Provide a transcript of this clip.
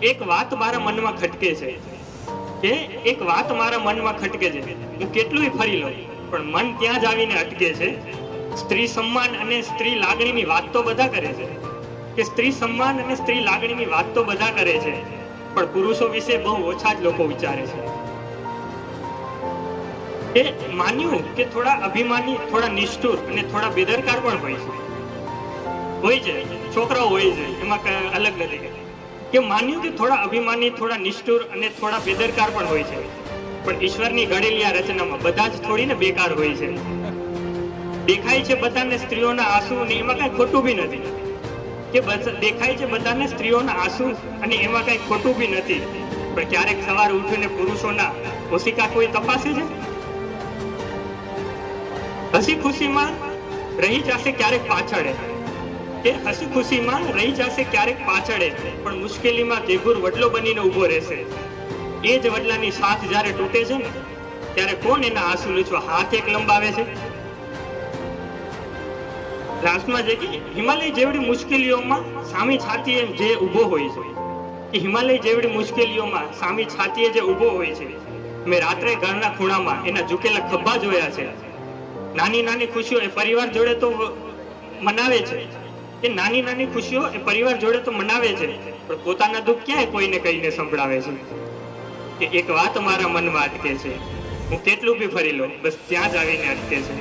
એક વાત મારા મનમાં ખટકે છે કે એક વાત મારા મનમાં ખટકે છે, હું કેટલુંય ફરી લઉં પણ મન ત્યાં જ આવીને અટકે છે. સ્ત્રી સન્માન અને સ્ત્રી લાગણીની વાત તો બધા કરે છે કે સ્ત્રી સન્માન અને સ્ત્રી લાગણીની વાત તો બધા કરે છે, પણ પુરુષો વિશે બહુ ઓછા જ લોકો વિચારે છે. એ માન્યું કે થોડા અભિમાની, થોડા નિષ્ઠુર અને થોડા બેદરકાર પણ હોય છે. છોકરાઓ હોય છે, એમાં કઈ અલગ નથી. કે માન્યું કે થોડા અભિમાની, થોડા નિષ્ઠુર અને થોડા બેદરકાર પણ હોય છે, પણ ઈશ્વરની ઘડેલી આ રચનામાં બધા જ થોડી ને બેકાર હોય છે. દેખાય છે બધાને સ્ત્રીઓના આંસુ અને એમાં કઈ ખોટું બી નથી, કે દેખાય છે બધાને સ્ત્રીઓના આંસુ અને એમાં કઈ ખોટું બી નથી, પણ ક્યારેક સવારે ઉઠીને પુરુષોના ઓશિકા કોઈ તપાસે છે? હસી ખુશીમાં રહી જશે ક્યારેક પાછળ, કે હસી ખુશીમાં રહી જશે ક્યારેક પાછળ, પણ મુશ્કેલીમાં ઘેઘુર વડલો બનીને ઉભો રહેશે. એ જ વડલાની સાથ જ્યારે તૂટે છે ને, ત્યારે કોણ એના આંસુ લૂછવા હાથ એક લંબાવે છે? લાસ્ટમાં જે કે હિમાલય જેવડી મુશ્કેલીઓમાં સામી છાતીએ જે ઊભો હોય છે, કે હિમાલય જેવડી મુશ્કેલીઓમાં સામી છાતીએ જે ઊભો હોય છે, મેં રાત્રે ઘરના ખૂણામાં એના ઝૂકેલા ખભા જોયા છે. નાની નાની ખુશીઓ એ પરિવાર જોડે તો મનાવે છે, કે નાની નાની ખુશીઓ એ પરિવાર જોડે તો મનાવે છે, પણ પોતાના દુઃખ ક્યાંય કોઈને કહીને સંભળાવે છે. કે એક વાત મારા મનમાં અટકે છે, હું કેટલું બી ફરી લઉં બસ ત્યાં જ આવીને અટકે છે.